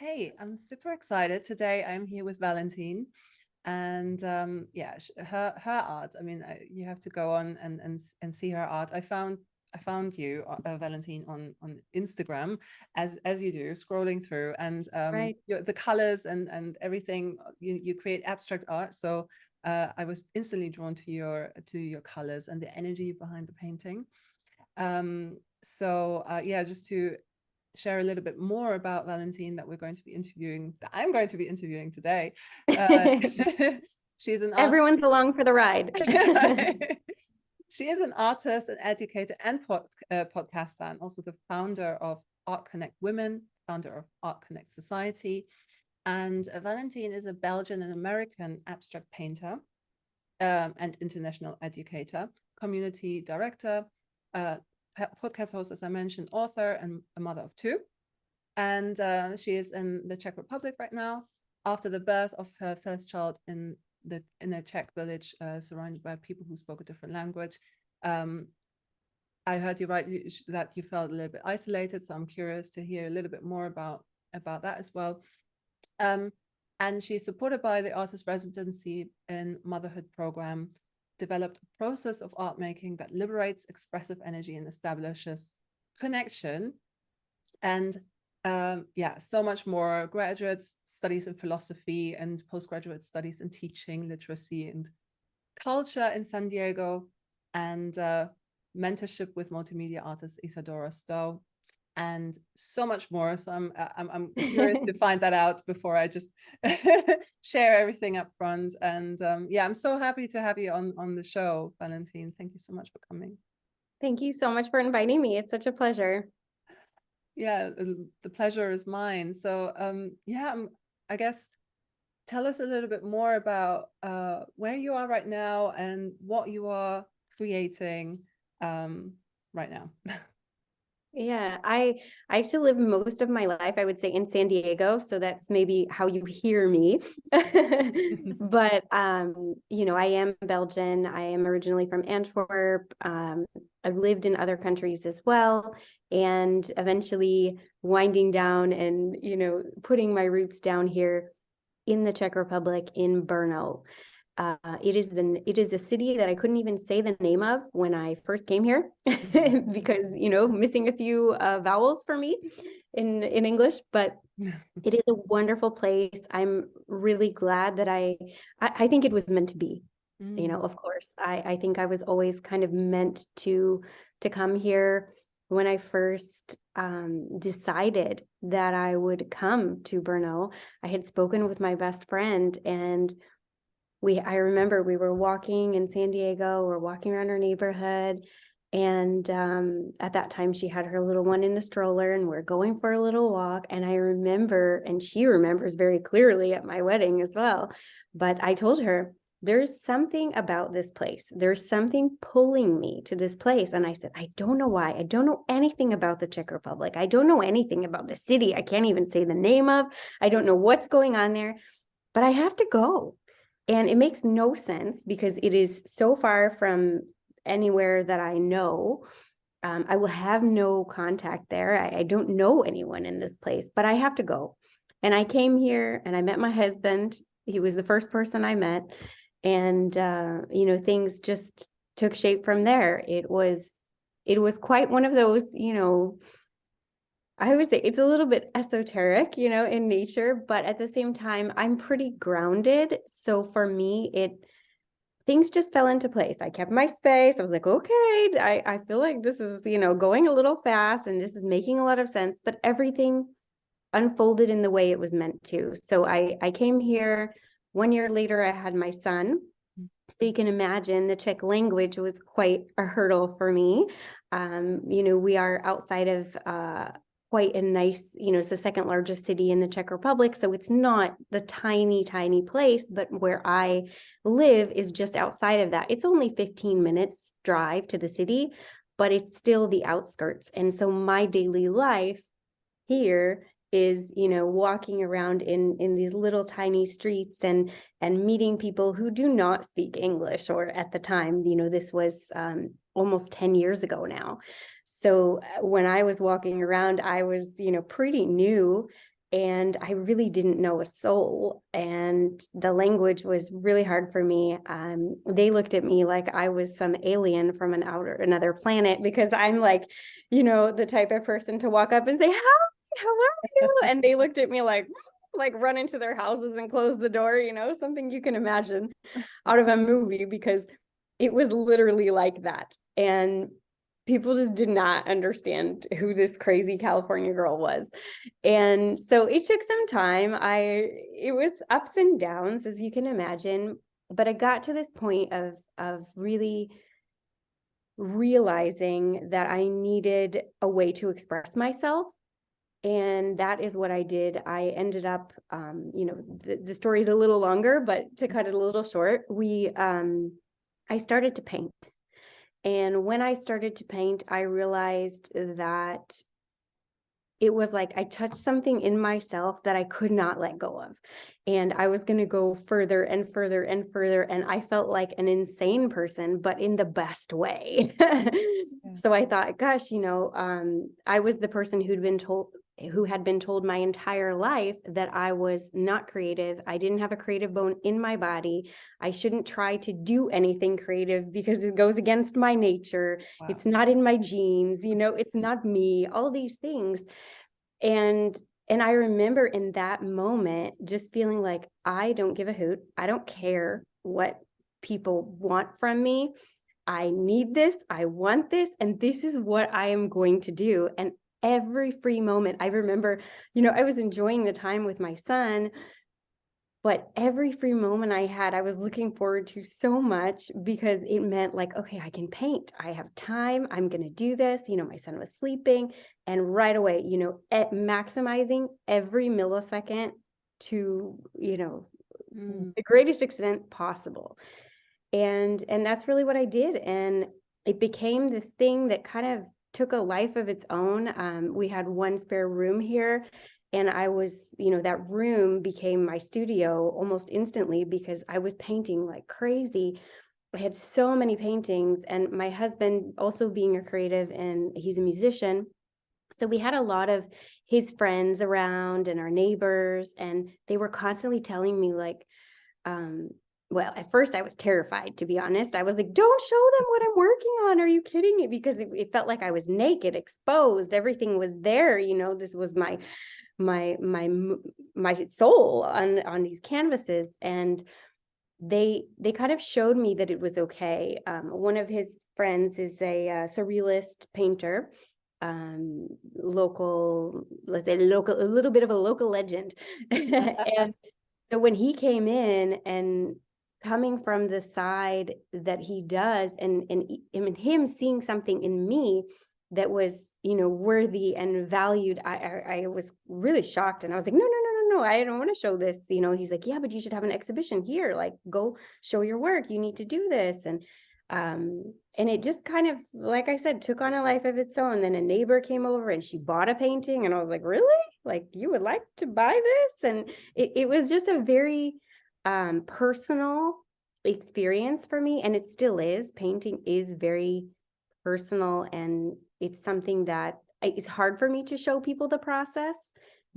Hey, I'm super excited. Today I'm here with Valentine, and yeah, her art. I mean, you have to go on and see her art. I found you, Valentine, on Instagram, as you do, scrolling through, and Right. the colors and everything. You create abstract art, so I was instantly drawn to your colors and the energy behind the painting. Yeah, just to share a little bit more about Valentine that I'm going to be interviewing today. Uh, she's an art. Everyone's along for the ride. She is an artist, an educator, and podcaster, and also the founder of Art Connect Women, founder of Art Connect Society. And Valentine is a Belgian and American abstract painter and international educator, community director, uh, podcast host, as I mentioned, author, and a mother of two. And she is in the Czech Republic right now after the birth of her first child in a Czech village surrounded by people who spoke a different language. Um, I heard you write that you felt a little bit isolated, so I'm curious to hear a little bit more about that as well. And she's supported by the Artist Residency in Motherhood program, developed a process of art making that liberates expressive energy and establishes connection. And yeah, so much more. Graduate studies in philosophy and postgraduate studies in teaching, literacy, and culture in San Diego, and mentorship with multimedia artist Isadora Stowe, and so much more. So I'm curious to find that out before I just share everything up front. And yeah, I'm so happy to have you on the show, Valentine. Thank you so much for coming. Thank you so much for inviting me. It's such a pleasure. Yeah, the pleasure is mine. So yeah, I guess tell us a little bit more about where you are right now and what you are creating right now. Yeah, I actually live most of my life, I would say, in San Diego, so that's maybe how you hear me. But I am Belgian. I am originally from Antwerp. I've lived in other countries as well, and eventually winding down and putting my roots down here in the Czech Republic in Brno. It is a city that I couldn't even say the name of when I first came here because missing a few vowels for me in English, but it is a wonderful place. I'm really glad that I think it was meant to be. Of course, I think I was always kind of meant to come here. When I first decided that I would come to Brno, I had spoken with my best friend, and I remember we were walking in San Diego, we're walking around our neighborhood, and at that time she had her little one in the stroller, and we're going for a little walk. And I remember, and she remembers very clearly at my wedding as well, but I told her, there's something about this place. There's something pulling me to this place. And I said, I don't know why. I don't know anything about the Czech Republic. I don't know anything about the city. I can't even say the name of. I don't know what's going on there, but I have to go. And it makes no sense because it is so far from anywhere that I know. I will have no contact there. I don't know anyone in this place, but I have to go. And I came here and I met my husband. He was the first person I met. And, things just took shape from there. It was quite one of those, I would say it's a little bit esoteric, in nature, but at the same time, I'm pretty grounded. So for me, things just fell into place. I kept my space. I was like, okay, I feel like this is, going a little fast and this is making a lot of sense, but everything unfolded in the way it was meant to. So I came here. 1 year later, I had my son. So you can imagine the Czech language was quite a hurdle for me. We are outside of quite a nice, it's the second largest city in the Czech Republic. So it's not the tiny, tiny place, but where I live is just outside of that. It's only 15 minutes drive to the city, but it's still the outskirts. And so my daily life here is, walking around in these little tiny streets and meeting people who do not speak English, or at the time, this was almost 10 years ago now. So when I was walking around, I was, pretty new. and I really didn't know a soul, and the language was really hard for me. They looked at me like I was some alien from another planet, because I'm like, the type of person to walk up and say, "Hi, how are you?" And they looked at me like run into their houses and close the door, something you can imagine out of a movie, because it was literally like that. And people just did not understand who this crazy California girl was. And so it took some time. It was ups and downs, as you can imagine, but I got to this point of really realizing that I needed a way to express myself. And that is what I did. I ended up, the story is a little longer, but to cut it a little short, I started to paint. And when I started to paint, I realized that it was like I touched something in myself that I could not let go of. And I was going to go further and further and further. And I felt like an insane person, but in the best way. So I thought, gosh, I was the person who had been told my entire life that I was not creative. I didn't have a creative bone in my body. I shouldn't try to do anything creative because it goes against my nature. Wow. It's not in my genes, it's not me, all these things. And I remember in that moment just feeling like, I don't give a hoot. I don't care what people want from me. I need this. I want this. And this is what I am going to do. And every free moment, I remember, I was enjoying the time with my son, but every free moment I had, I was looking forward to so much, because it meant like, okay, I can paint. I have time. I'm going to do this. My son was sleeping, and right away, maximizing every millisecond to, the greatest extent possible. And that's really what I did. And it became this thing that kind of took a life of its own. We had one spare room here, and I was, that room became my studio almost instantly, because I was painting like crazy. I had so many paintings, and my husband also being a creative, and he's a musician. So we had a lot of his friends around and our neighbors, and they were constantly telling me like, well, at first I was terrified, to be honest. I was like, don't show them what I'm working on. Are you kidding me? Because it felt like I was naked, exposed. Everything was there. This was my soul on these canvases. And they kind of showed me that it was okay. One of his friends is a surrealist painter, local, a little bit of a local legend. And so when he came in, and coming from the side that he does, and him seeing something in me that was, worthy and valued, I was really shocked. And I was like, no, I don't want to show this. He's like, yeah, but you should have an exhibition here. Like, go show your work. You need to do this. And it just kind of, like I said, took on a life of its own. Then a neighbor came over and she bought a painting, and I was like, really? Like, you would like to buy this? And it was just a very personal experience for me. And it still is. Painting is very personal, and it's something that it's hard for me to show people the process,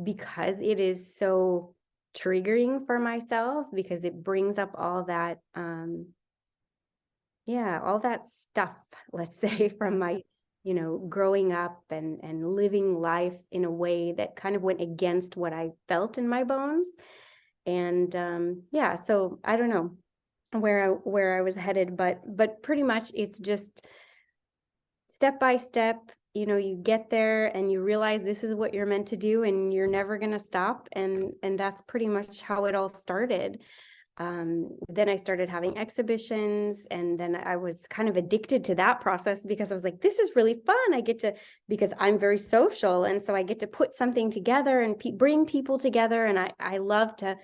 because it is so triggering for myself, because it brings up all that all that stuff, let's say, from my growing up and living life in a way that kind of went against what I felt in my bones. And so I don't know where I was headed, but pretty much it's just step by step. You get there and you realize this is what you're meant to do, and you're never going to stop. And that's pretty much how it all started. Then I started having exhibitions, and then I was kind of addicted to that process, because I was like, this is really fun. Because I'm very social. And so I get to put something together and bring people together. And I love to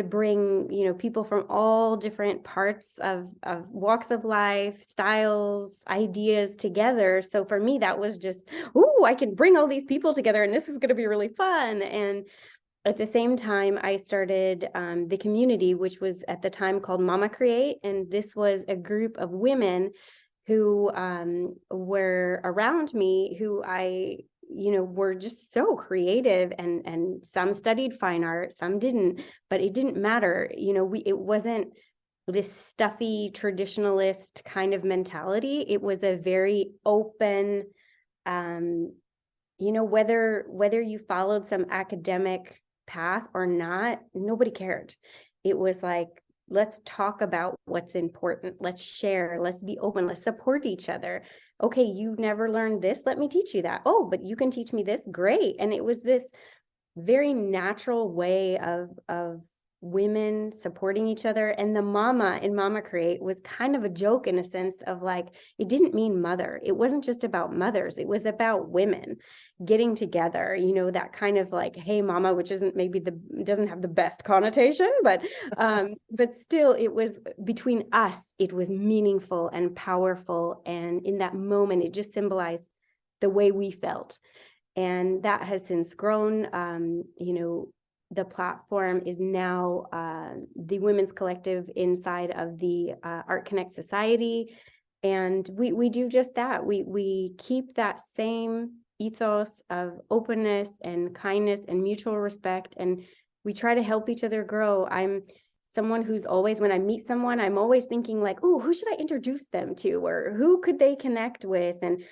bring, people from all different parts of walks of life, styles, ideas together. So for me, that was just, I can bring all these people together, and this is going to be really fun. And at the same time, I started the community, which was at the time called Mama Create. And this was a group of women who were around me, who I were just so creative, and some studied fine art, some didn't, but it didn't matter. It wasn't this stuffy traditionalist kind of mentality. It was a very open, whether you followed some academic path or not, nobody cared. It was like, let's talk about what's important. Let's share. Let's be open. Let's support each other. Okay, you never learned this. Let me teach you that. Oh, but you can teach me this. Great. And it was this very natural way of women supporting each other. And the mama in Mama Create was kind of a joke, in a sense of like, it didn't mean mother. It wasn't just about mothers. It was about women getting together, that kind of like, hey mama, which isn't maybe doesn't have the best connotation, but still, it was between us. It was meaningful and powerful. And in that moment, it just symbolized the way we felt. And that has since grown. The platform is now the Women's Collective inside of the Art Connect Society. And we do just that. We keep that same ethos of openness and kindness and mutual respect. And we try to help each other grow. I'm someone who's always, when I meet someone, I'm always thinking like, oh, who should I introduce them to? Or who could they connect with? And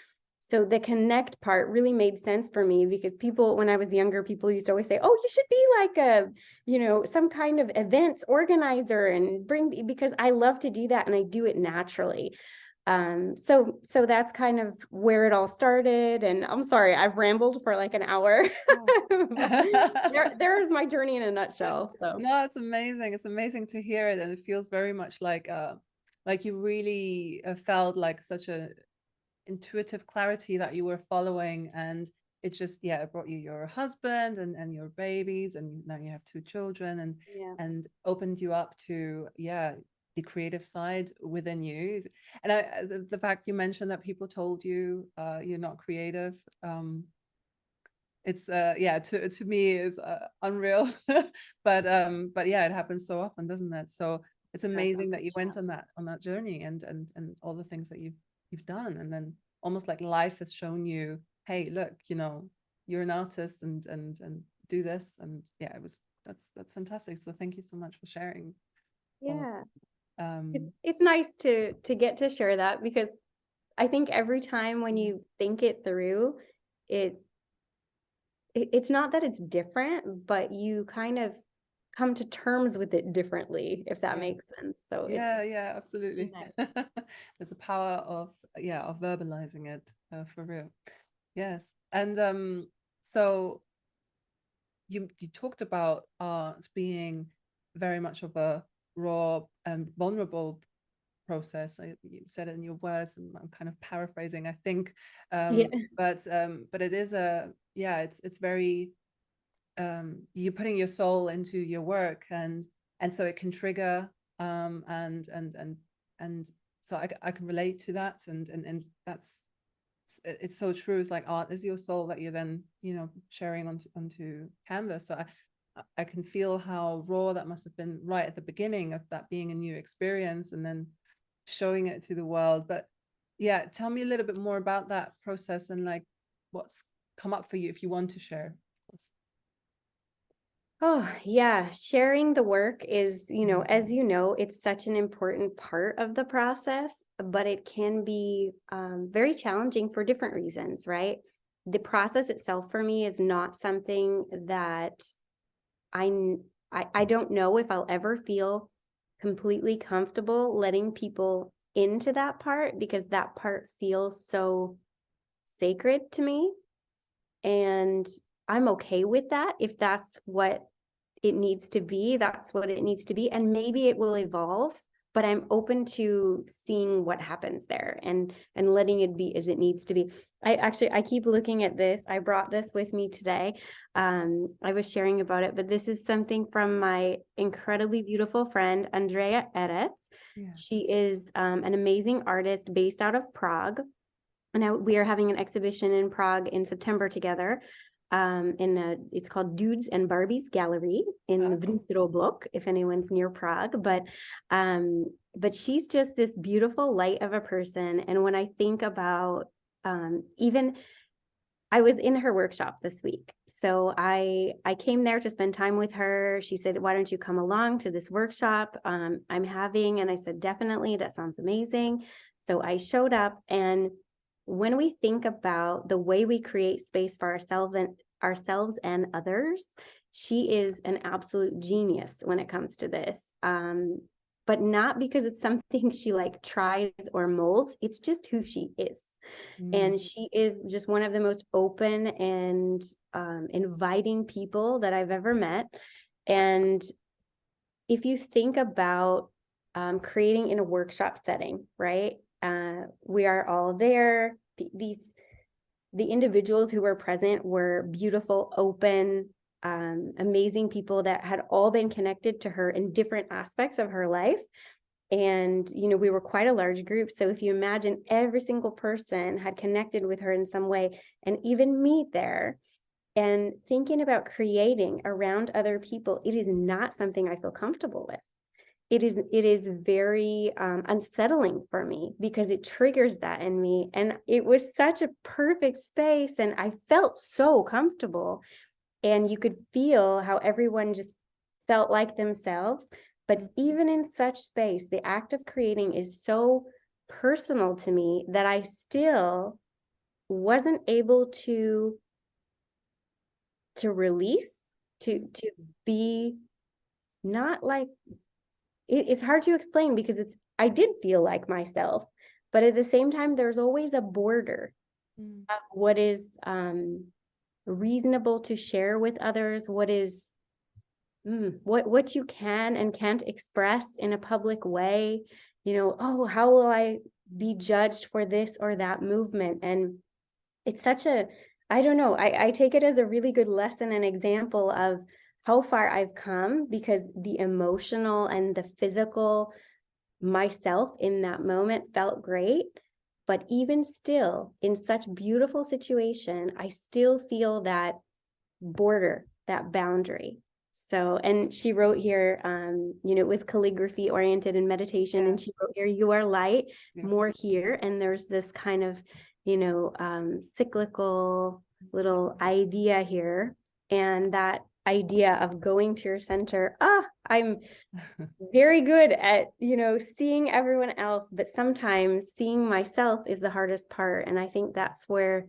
so the connect part really made sense for me, because people, when I was younger, people used to always say, oh, you should be like some kind of events organizer and because I love to do that and I do it naturally. So that's kind of where it all started. And I'm sorry, I've rambled for like an hour. There's my journey in a nutshell. So no, it's amazing. It's amazing to hear it. And it feels very much like you really felt like such a intuitive clarity that you were following, and it just it brought you your husband and your babies, and now you have 2 children, and opened you up to the creative side within you. And the fact you mentioned that people told you you're not creative, it's to me is unreal. but it happens so often, doesn't it? So it's amazing that you went on that journey and all the things that you've done, and then almost like life has shown you, hey, look, you're an artist and do this. And that's fantastic. So thank you so much for sharing. It's nice to get to share that, because I think every time when you think it through, it's not that it's different, but you kind of come to terms with it differently, if that makes sense. So absolutely. Nice. There's a power of verbalizing it, for real. Yes. And so you talked about art being very much of a raw and vulnerable process. You said it in your words, and I'm kind of paraphrasing, I think. But it is it's very you're putting your soul into your work, and so it can trigger and so I can relate to that, and it's so true. It's like art is your soul that you're then sharing onto canvas. So I can feel how raw that must have been right at the beginning of that being a new experience, and then showing it to the world. But tell me a little bit more about that process, and like what's come up for you, if you want to share. Oh, yeah. Sharing the work is, as it's such an important part of the process, but it can be very challenging for different reasons, right? The process itself for me is not something that I don't know if I'll ever feel completely comfortable letting people into that part, because that part feels so sacred to me. And I'm okay with that. If that's what it needs to be, that's what it needs to be. And maybe it will evolve, but I'm open to seeing what happens there and letting it be as it needs to be. I keep looking at this. I brought this with me today. I was sharing about it, but this is something from my incredibly beautiful friend, Andrea Eretz. Yeah. She is an amazing artist based out of Prague. And now we are having an exhibition in Prague in September together. It's called Dudes and Barbies Gallery in Vnitro Blok, if anyone's near Prague. But she's just this beautiful light of a person. And when I think about even I was in her workshop this week. So I came there to spend time with her. She said, why don't you come along to this workshop I'm having? And I said, definitely, that sounds amazing. So I showed up. And when we think about the way we create space for ourselves and others, she is an absolute genius when it comes to this. But not because it's something she like tries or molds. It's just who she is. And she is just one of the most open and inviting people that I've ever met. And if you think about creating in a workshop setting, right? We are all there. The individuals who were present were beautiful, open, amazing people that had all been connected to her in different aspects of her life. And, we were quite a large group. So if you imagine every single person had connected with her in some way, and even me there, and thinking about creating around other people, it is not something I feel comfortable with. It is very unsettling for me because it triggers that in me. And it was such a perfect space, and I felt so comfortable. And you could feel how everyone just felt like themselves. But even in such space, the act of creating is so personal to me that I still wasn't able to release, to be not like, it's hard to explain because I did feel like myself, but at the same time, there's always a border of what is reasonable to share with others, what is what you can and can't express in a public way. Oh, how will I be judged for this or that movement? And it's such a, I don't know, I take it as a really good lesson and example of how far I've come, because the emotional and the physical myself in that moment felt great. But even still, in such beautiful situation, I still feel that border, that boundary. So, and she wrote here, it was calligraphy oriented and meditation. And she wrote here, you are light, more here. And there's this kind of, cyclical little idea here. And that idea of going to your center, I'm very good at, seeing everyone else, but sometimes seeing myself is the hardest part. And I think that's where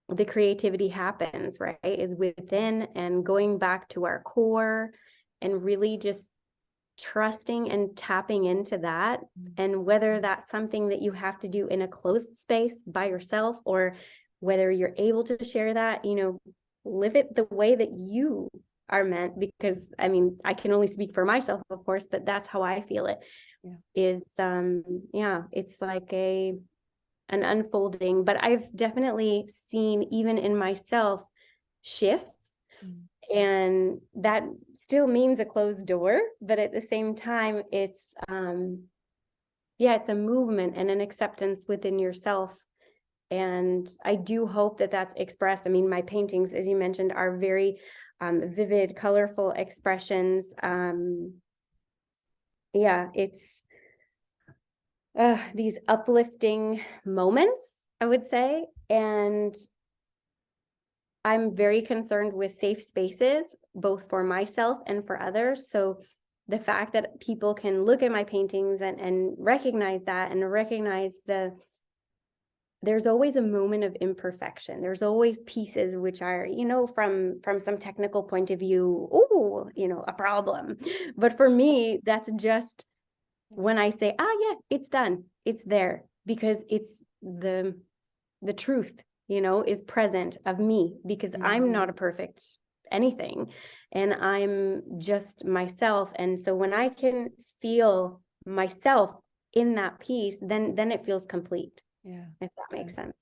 the creativity happens, right? Is within, and going back to our core and really just trusting and tapping into that. And whether that's something that you have to do in a closed space by yourself, or whether you're able to share that, live it the way that you are meant, because I can only speak for myself, of course, but that's how I feel it. Is it's like an unfolding. But I've definitely seen, even in myself, shifts. And that still means a closed door, but at the same time, it's it's a movement and an acceptance within yourself. And I do hope that that's expressed. My paintings, as you mentioned, are very vivid, colorful expressions. It's these uplifting moments, I would say. And I'm very concerned with safe spaces, both for myself and for others. So the fact that people can look at my paintings and recognize that, and recognize there's always a moment of imperfection. There's always pieces which are, from some technical point of view, a problem. But for me, that's just when I say, it's done, it's there, because it's the truth, is present of me, because I'm not a perfect anything, and I'm just myself. And so when I can feel myself in that piece, then it feels complete. If that makes sense.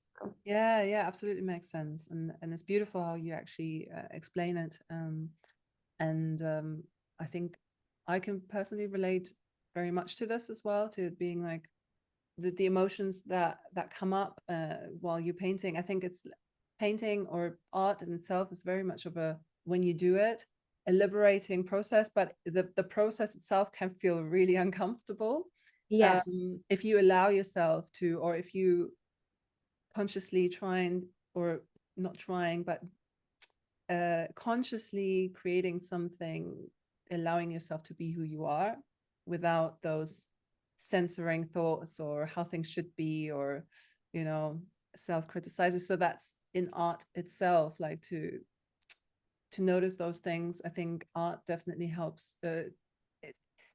Yeah, absolutely makes sense. And it's beautiful how you actually explain it. I think I can personally relate very much to this as well, to being like the emotions that come up while you're painting. I think it's painting, or art in itself, is very much of when you do it, a liberating process, but the process itself can feel really uncomfortable. Yes. If you allow yourself to, or if you consciously try and or not trying, but consciously creating something, allowing yourself to be who you are without those censoring thoughts or how things should be, or, you know, self-criticizing. So that's in art itself, like to notice those things. I think art definitely helps. It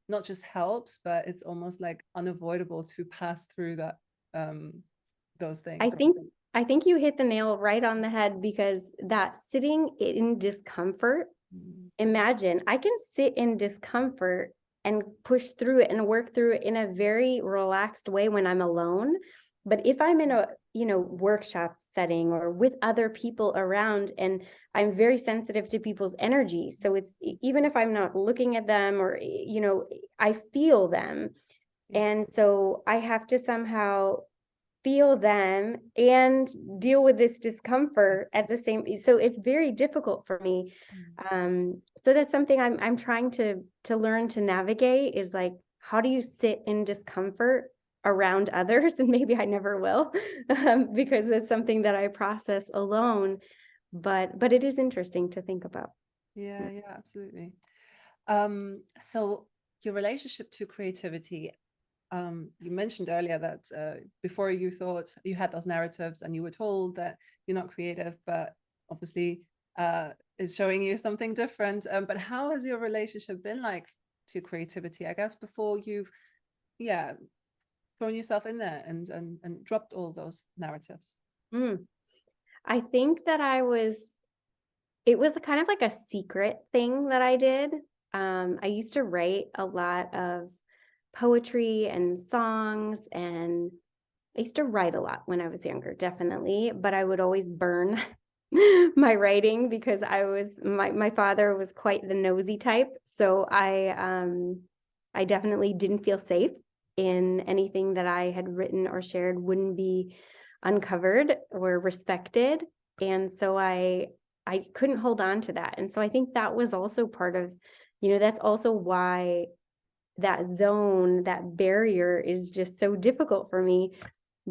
not just helps, but it's almost like unavoidable to pass through that those things. I think you hit the nail right on the head, because that sitting in discomfort, imagine I can sit in discomfort and push through it and work through it in a very relaxed way when I'm alone. But if I'm in a, you know, workshop setting or with other people around, and I'm very sensitive to people's energy. So it's, even if I'm not looking at them, or, you know, I feel them. And so I have to somehow feel them and deal with this discomfort at the same. So it's very difficult for me. So that's something I'm trying to learn to navigate, is like, how do you sit in discomfort around others? And maybe I never will, because it's something that I process alone, but it is interesting to think about. Yeah, absolutely. So your relationship to creativity, you mentioned earlier that before you thought you had those narratives and you were told that you're not creative, but obviously is showing you something different. But how has your relationship been like to creativity, I guess, before you've thrown yourself in there and dropped all those narratives? I think that it was kind of like a secret thing that I did. I used to write a lot of poetry and songs, and I used to write a lot when I was younger, definitely, but I would always burn my writing because my father was quite the nosy type. So I definitely didn't feel safe in anything that I had written or shared wouldn't be uncovered or respected. And so I couldn't hold on to that. And so I think that was also part of, you know, that's also why that zone, that barrier is just so difficult for me,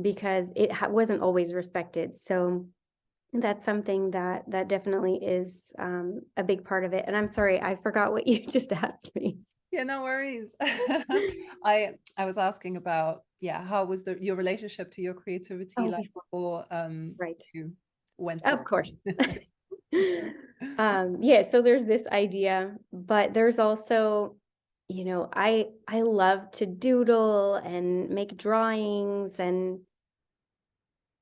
because it wasn't always respected. So that's something that definitely is a big part of it. And I'm sorry, I forgot what you just asked me. Yeah, no worries. I was asking about, how was your relationship to your creativity like before right. you went of course. So there's this idea, but there's also, you know, I love to doodle and make drawings,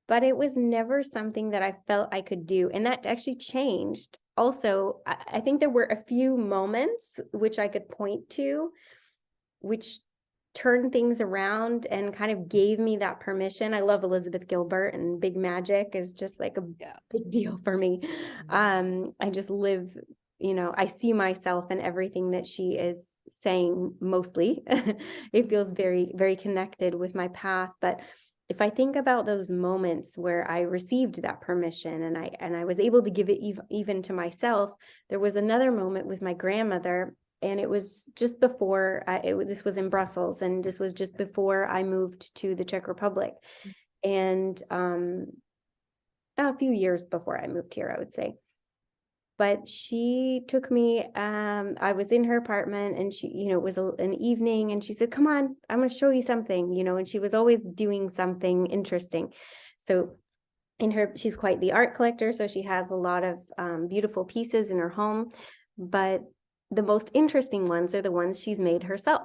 but it was never something that I felt I could do. And that actually changed. Also, I think there were a few moments which I could point to, which turned things around and kind of gave me that permission. I love Elizabeth Gilbert, and Big Magic is just like a big deal for me. I just live, you know, I see myself in everything that she is saying mostly. It feels very, very connected with my path. But if I think about those moments where I received that permission and I was able to give it even to myself, there was another moment with my grandmother, and it was just before this was in Brussels, and this was just before I moved to the Czech Republic, and a few years before I moved here, I would say. But she took me, I was in her apartment, and she, you know, it was an evening, and she said, come on, I'm going to show you something, you know, and she was always doing something interesting. So she's quite the art collector. So she has a lot of beautiful pieces in her home, but the most interesting ones are the ones she's made herself.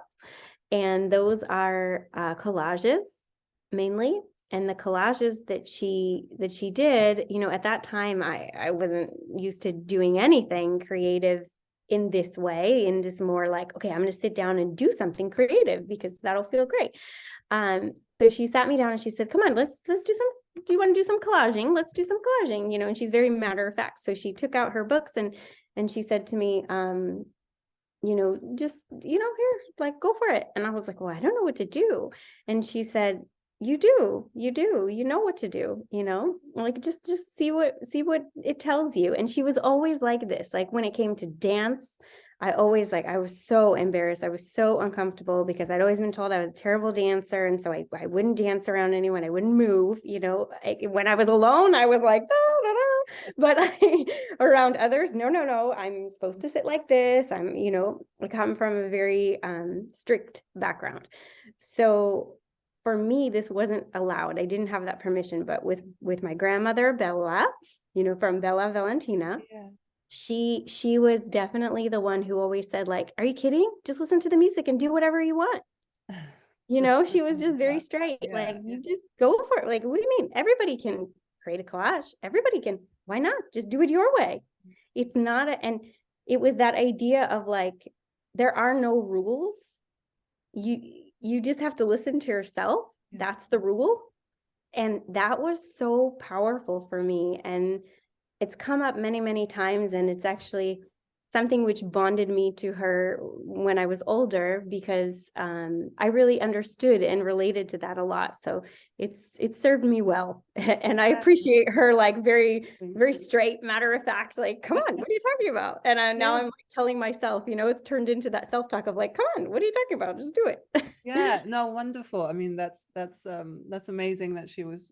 And those are collages mainly. And the collages that she did, you know, at that time, I wasn't used to doing anything creative in this way, in this more like, okay, I'm going to sit down and do something creative because that'll feel great. So she sat me down and she said, come on, let's do some, do you want to do some collaging? Let's do some collaging, you know, and she's very matter of fact. So she took out her books and she said to me, you know, just, you know, here, like, go for it. And I was like, well, I don't know what to do. And she said, you know what to do, you know, like, just see what it tells you. And she was always like this, like when it came to dance, I was so embarrassed. I was so uncomfortable because I'd always been told I was a terrible dancer. And so I wouldn't dance around anyone. I wouldn't move, you know, when I was alone, I was like, But around others, no, I'm supposed to sit like this. I'm, I come from a very strict background. So for me, this wasn't allowed. I didn't have that permission, but with my grandmother, Bella, from Bella Valentina, Yeah. she was definitely the one who always said, like, are you kidding? Just listen to the music and do whatever you want. She was just very straight. Yeah. Like, you just go for it. Like, what do you mean? Everybody can create a collage. Everybody can. Why not? Just do it your way. It's not and it was that idea of like, there are no rules. You just have to listen to yourself. Yeah. That's the rule. And that was so powerful for me. And it's come up many, many times. And it's actually something which bonded me to her when I was older, because I really understood and related to that a lot. So it served me well. And I appreciate her, like, very, very straight, matter of fact, like, come on, what are you talking about? And now I'm like telling myself, it's turned into that self-talk of like, come on, what are you talking about? Just do it. Yeah, no, wonderful. I mean, that's amazing that she was,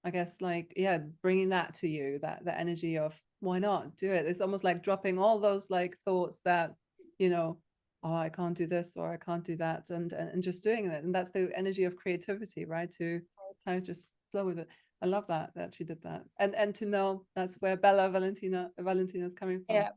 I guess, like, bringing that to you, that the energy of, why not do it? It's almost like dropping all those like thoughts that, oh, I can't do this or I can't do that, and just doing it. And that's the energy of creativity, right? To kind of just flow with it. I love that she did that, and to know that's where Valentina is coming from. Yeah,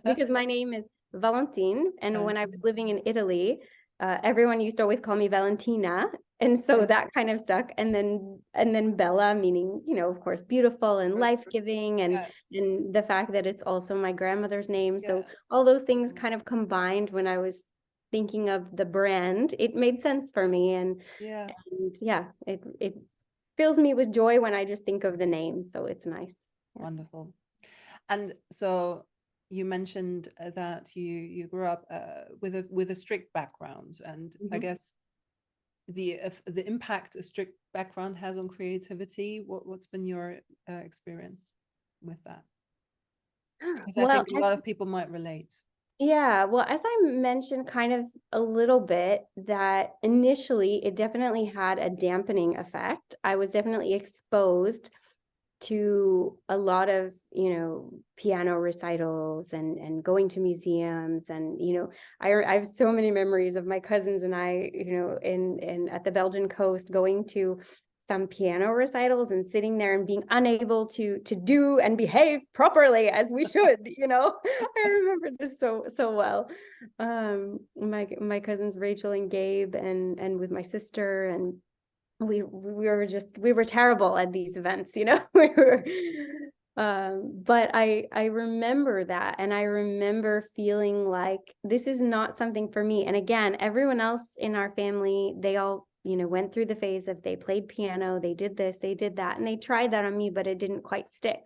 because my name is Valentine, and when I was living in Italy, everyone used to always call me Valentina, and so that kind of stuck. And then Bella, meaning, of course, beautiful and life-giving, and the fact that it's also my grandmother's name. So all those things kind of combined when I was thinking of the brand, it made sense for me. And it fills me with joy when I just think of the name. So it's nice. Yeah. Wonderful. And so you mentioned that you grew up with a strict background, and I guess the impact a strict background has on creativity. What's been your experience with that? Because I think a lot of people might relate. Yeah, well, as I mentioned kind of a little bit, that initially it definitely had a dampening effect. I was definitely exposed to a lot of, piano recitals and going to museums. And, I have so many memories of my cousins and I, in at the Belgian coast, going to some piano recitals and sitting there and being unable to do and behave properly as we should. I remember this so well. My cousins Rachel and Gabe, and with my sister, and we were terrible at these events, but I remember that, and I remember feeling like this is not something for me. And again, everyone else in our family, they all, went through the phase of, they played piano, they did this, they did that, and they tried that on me, but it didn't quite stick.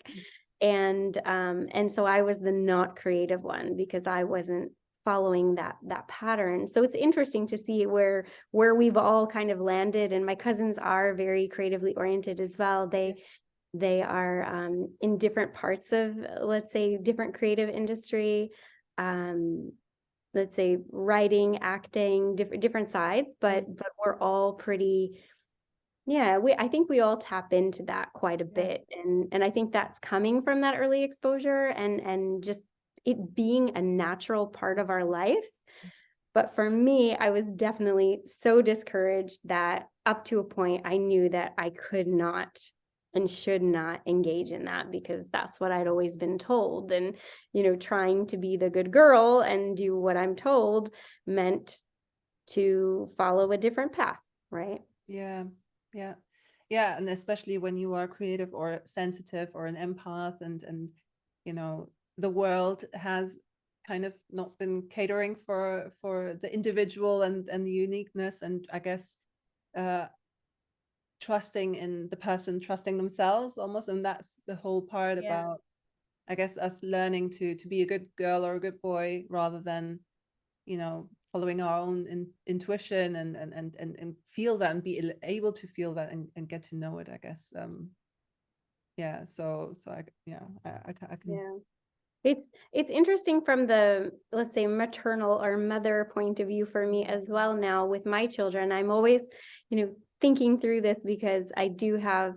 And so I was the not creative one, because I wasn't following that pattern. So it's interesting to see where we've all kind of landed. And my cousins are very creatively oriented as well. They are in different parts of, let's say, different creative industry, let's say writing, acting, different sides, but we're all pretty, I think we all tap into that quite a bit. And I think that's coming from that early exposure and just it being a natural part of our life. But for me, I was definitely so discouraged that up to a point I knew that I could not and should not engage in that, because that's what I'd always been told. And, trying to be the good girl and do what I'm told meant to follow a different path, right? Yeah. And especially when you are creative or sensitive or an empath, and the world has kind of not been catering for the individual and the uniqueness, and I guess trusting in the person, trusting themselves almost. And that's the whole part about, I guess, us learning to be a good girl or a good boy, rather than following our own intuition and feel that and be able to feel that and get to know it, I guess. So I can. It's interesting from the, let's say, maternal or mother point of view for me as well. Now with my children, I'm always, thinking through this, because I do have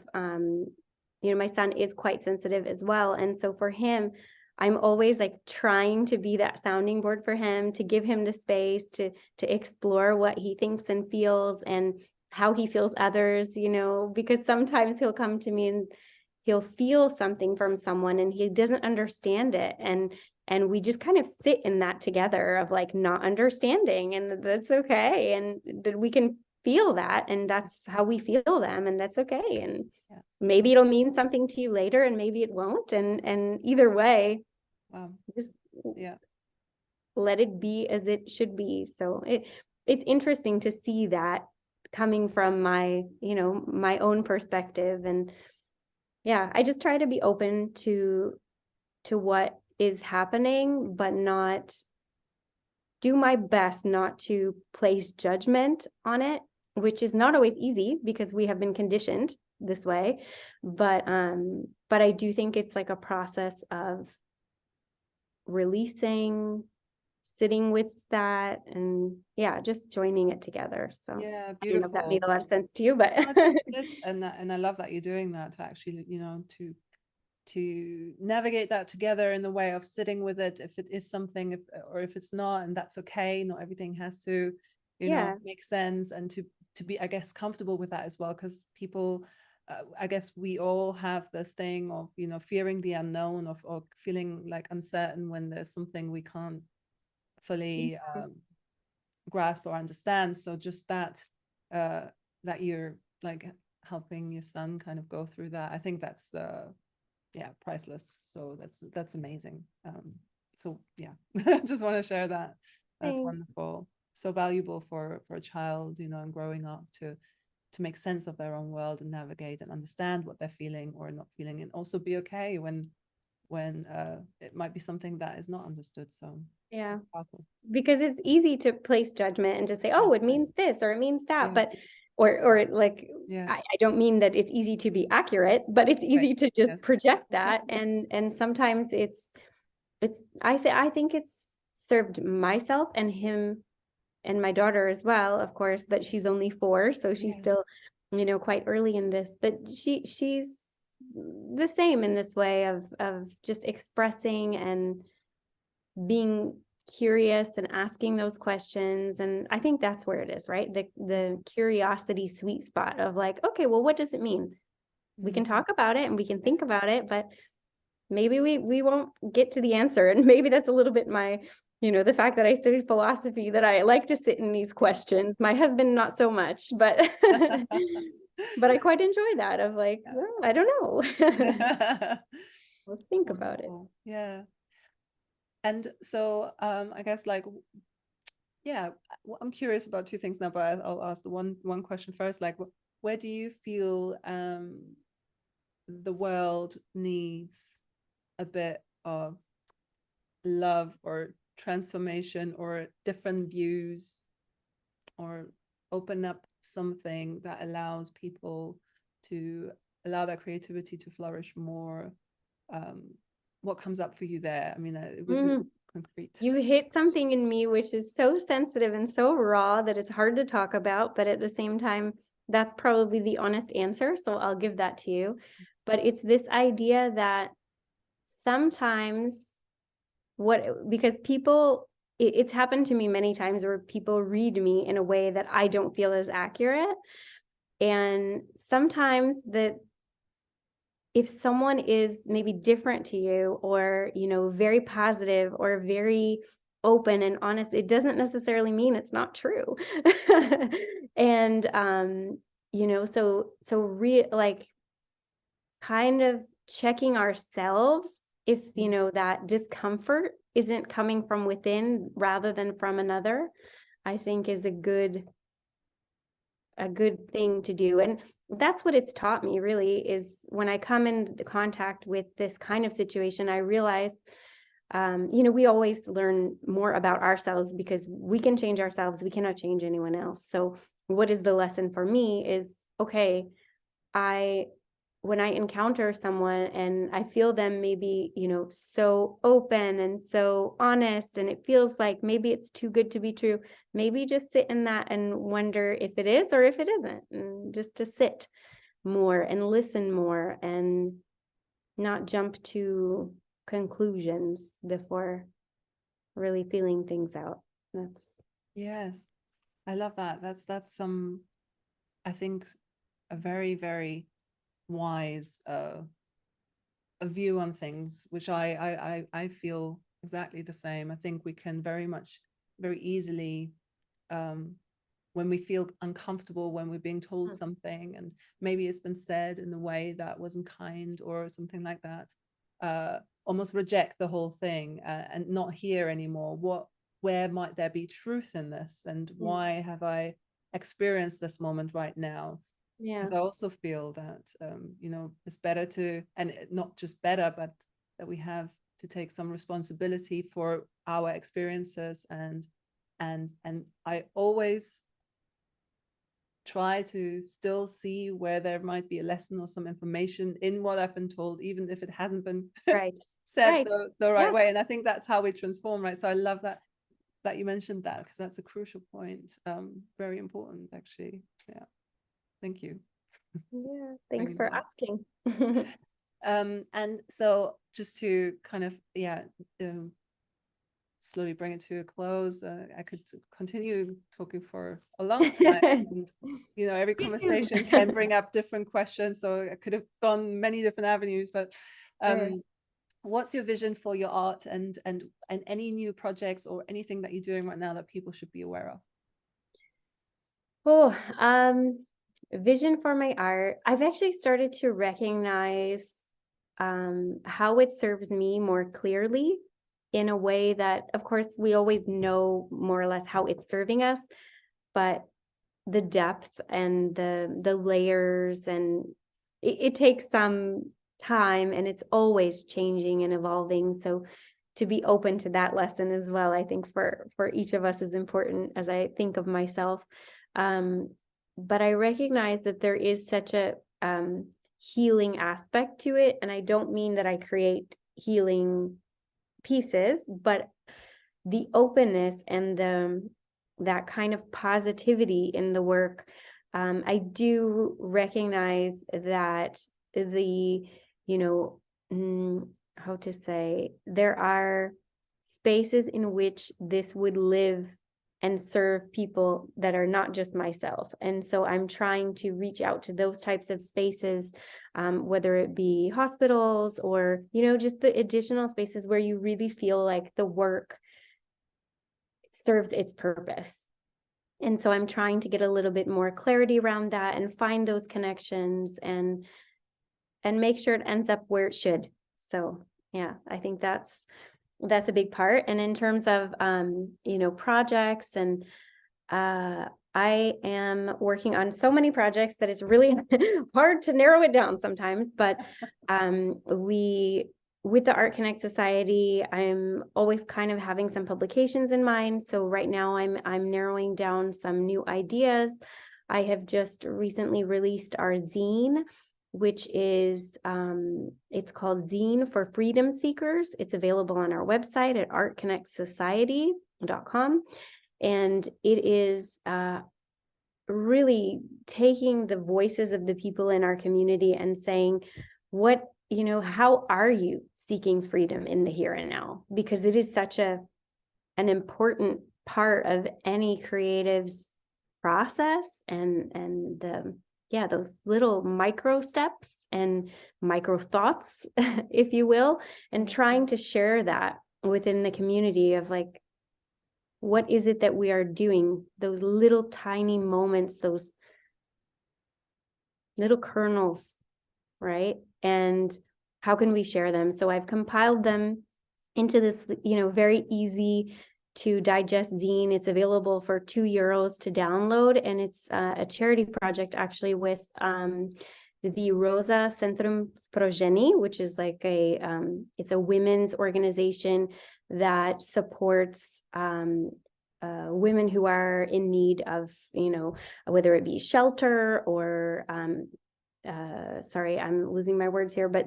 my son is quite sensitive as well. And so for him, I'm always like trying to be that sounding board for him, to give him the space to explore what he thinks and feels and how he feels others, because sometimes he'll come to me and he'll feel something from someone and he doesn't understand it. And we just kind of sit in that together of like not understanding, and that's okay. And that we can feel that, and that's how we feel them, and that's okay. And maybe it'll mean something to you later and maybe it won't. And either way, just let it be as it should be. So it's interesting to see that coming from my, my own perspective. And I just try to be open to what is happening, but not do my best not to place judgment on it, which is not always easy because we have been conditioned this way. But I do think it's like a process of releasing, sitting with that, and just joining it together. So beautiful. I don't know if that made a lot of sense to you, but and I love that you're doing that, to actually, to navigate that together in the way of sitting with it, if it is something, or if it's not, and that's okay. Not everything has to, make sense, and to be, I guess, comfortable with that as well, because people, I guess we all have this thing of, fearing the unknown, or feeling like uncertain when there's something we can't fully grasp or understand. So just that you're like helping your son kind of go through that, I think that's priceless. So that's amazing. So just want to share that. That's wonderful. So valuable for a child, and growing up to make sense of their own world and navigate and understand what they're feeling or not feeling, and also be okay when it might be something that is not understood. So because it's easy to place judgment and to say, oh, it means this or it means that, but or like I don't mean that it's easy to be accurate, but it's easy to just project that. And sometimes it's I think it's served myself and him and my daughter as well, of course, but she's only 4, so she's still, quite early in this, but she's the same in this way of just expressing and being curious and asking those questions. And I think that's where it is, right? The curiosity sweet spot of like, okay, well, what does it mean? We can talk about it and we can think about it, but maybe we won't get to the answer. And maybe that's a little bit my, the fact that I studied philosophy, that I like to sit in these questions. My husband, not so much, but but I quite enjoy that of like, well, I don't know. Let's think about it. Yeah. And so I guess like, I'm curious about 2 things now, but I'll ask the one question first. Like, where do you feel the world needs a bit of love or transformation or different views, or open up something that allows people to allow their creativity to flourish more? What comes up for you there? I mean, it was concrete. You hit something in me which is so sensitive and so raw that it's hard to talk about, but at the same time, that's probably the honest answer. So I'll give that to you. But it's this idea that sometimes because people, it's happened to me many times where people read me in a way that I don't feel is accurate. And sometimes that if someone is maybe different to you, or, very positive or very open and honest, it doesn't necessarily mean it's not true. And, so like kind of checking ourselves if, that discomfort isn't coming from within rather than from another, I think is a good thing to do. And that's what it's taught me, really, is when I come into contact with this kind of situation, I realize, we always learn more about ourselves because we can change ourselves. We cannot change anyone else. So what is the lesson for me is, okay, when I encounter someone and I feel them maybe, so open and so honest, and it feels like maybe it's too good to be true, maybe just sit in that and wonder if it is or if it isn't, and just to sit. more and listen more and not jump to conclusions before really feeling things out. That's Yes, I love that. That's some, I think, a very, very wise a view on things, which I feel exactly the same. I think we can very easily, when we feel uncomfortable, when we're being told something and maybe it's been said in a way that wasn't kind or something like that, almost reject the whole thing, and not hear anymore where might there be truth in this, and why have I experienced this moment right now. Because I also feel that it's better to, and not just better, but that we have to take some responsibility for our experiences, and I always try to still see where there might be a lesson or some information in what I've been told, even if it hasn't been said the right way. And I think that's how we transform, right? So I love that you mentioned that, because that's a crucial point. Very important, actually. Yeah. Thank you. Yeah, thanks for asking. And so just to kind of slowly bring it to a close, I could continue talking for a long time. And every conversation can bring up different questions, so I could have gone many different avenues, but what's your vision for your art, and any new projects or anything that you're doing right now that people should be aware of? Vision for my art. I've actually started to recognize how it serves me more clearly, in a way that, of course, we always know more or less how it's serving us, but the depth and the layers, and it takes some time, and it's always changing and evolving. So to be open to that lesson as well, I think for each of us is important, as I think of myself. But I recognize that there is such a healing aspect to it. And I don't mean that I create healing pieces, but the openness and that kind of positivity in the work. I do recognize that how to say, there are spaces in which this would live and serve people that are not just myself. And so I'm trying to reach out to those types of spaces, whether it be hospitals or, just the additional spaces where you really feel like the work serves its purpose. And so I'm trying to get a little bit more clarity around that and find those connections and make sure it ends up where it should. So yeah, I think that's a big part. And in terms of, projects, and I am working on so many projects that it's really hard to narrow it down sometimes. But with the Art Connect Society, I'm always kind of having some publications in mind. So right now I'm narrowing down some new ideas. I have just recently released our zine, which is, it's called Zine for Freedom Seekers. It's available on our website at artconnectsociety.com. And it is really taking the voices of the people in our community and saying, how are you seeking freedom in the here and now? Because it is such an important part of any creative's process, and those little micro steps and micro thoughts, if you will, and trying to share that within the community of like, what is it that we are doing? Those little tiny moments, those little kernels, right? And how can we share them? So I've compiled them into this, very easy to digest zine. It's available for €2 to download, and it's a charity project actually with the Rosa Centrum Progeny, which is like it's a women's organization that supports women who are in need of, whether it be shelter or sorry, I'm losing my words here, but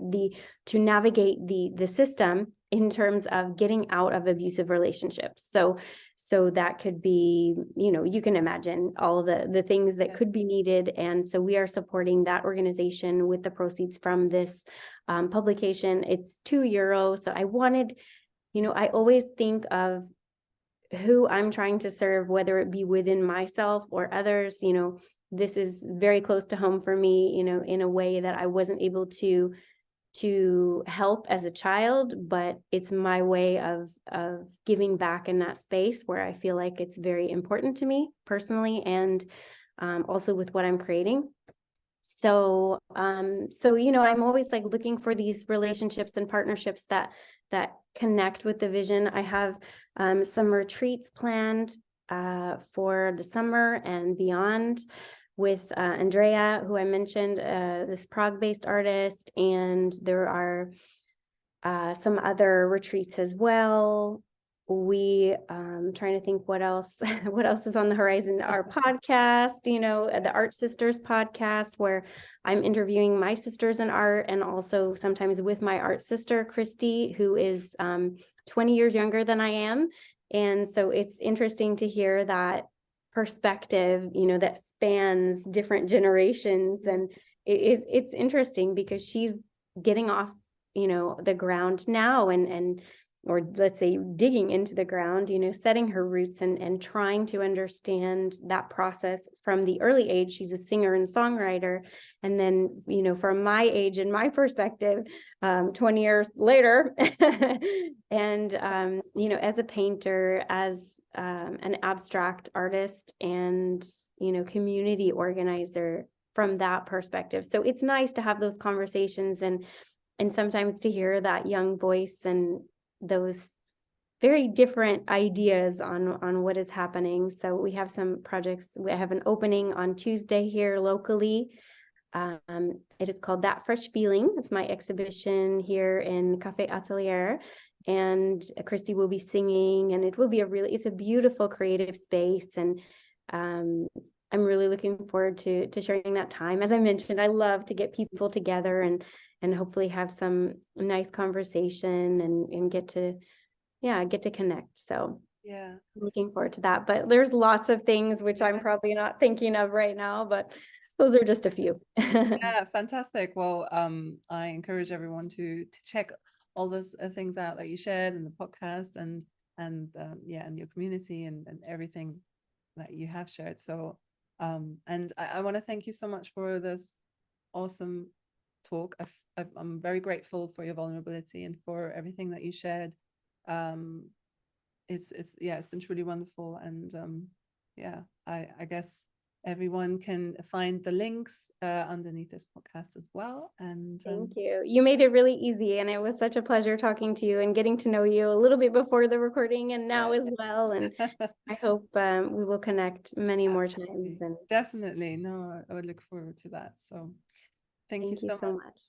to navigate the system in terms of getting out of abusive relationships. So that could be, you can imagine all the things that could be needed. And so we are supporting that organization with the proceeds from this publication. It's €2. So I wanted, I always think of who I'm trying to serve, whether it be within myself or others. This is very close to home for me, in a way that I wasn't able to help as a child, but it's my way of giving back in that space where I feel like it's very important to me personally, and also with what I'm creating. So I'm always like looking for these relationships and partnerships that connect with the vision. I have some retreats planned for the summer and beyond with Andrea, who I mentioned, this Prague-based artist, and there are some other retreats as well. We trying to think what else is on the horizon. Our podcast, the Art Sisters podcast, where I'm interviewing my sisters in art, and also sometimes with my art sister Christy, who is 20 years younger than I am. And so it's interesting to hear that perspective, that spans different generations. And it's interesting because she's getting off, the ground now, or let's say digging into the ground, setting her roots and trying to understand that process from the early age. She's a singer and songwriter. And then, from my age and my perspective, 20 years later, and, as a painter, as an abstract artist, and, community organizer from that perspective. So it's nice to have those conversations and sometimes to hear that young voice and those very different ideas on what is happening. So we have some projects. We have an opening on Tuesday here locally. It is called That Fresh Feeling. It's my exhibition here in Café Atelier, and Christy will be singing, and it will be it's a beautiful creative space. And I'm really looking forward to sharing that time. As I mentioned, I love to get people together and hopefully have some nice conversation and get to connect. So I'm looking forward to that. But there's lots of things which I'm probably not thinking of right now, but those are just a few. Yeah, fantastic. Well, I encourage everyone to check all those things out that you shared in the podcast, and your community and everything that you have shared. So and I want to thank you so much for this awesome talk. I'm very grateful for your vulnerability and for everything that you shared. It's been truly wonderful. And I guess everyone can find the links underneath this podcast as well. And thank you. You made it really easy, and it was such a pleasure talking to you and getting to know you a little bit before the recording and now as well. And I hope we will connect many more times. And definitely. No, I would look forward to that. So thank you so much.